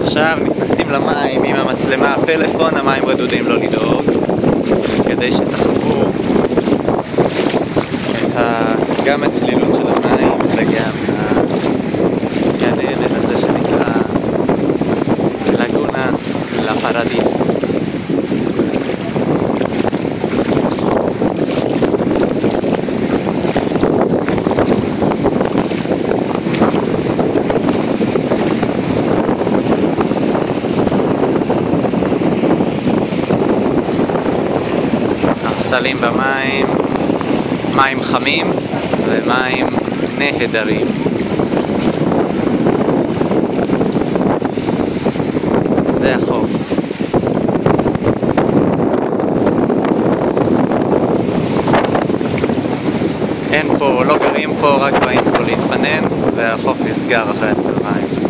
עכשיו נכנסים למים עם המצלמה, הפלאפון, המים רדודים, לא לדאוג, כדי שתחוו גם הצלילות של המים וגם הגן העדן הזה שנקרא לגונה לה פרדיס. סלים במים, מים חמים ומים נהדרים. זה החוף. אין פה, לא גרים פה, רק באים פה להתפנן, והחוף נסגר אחרי הצהריים.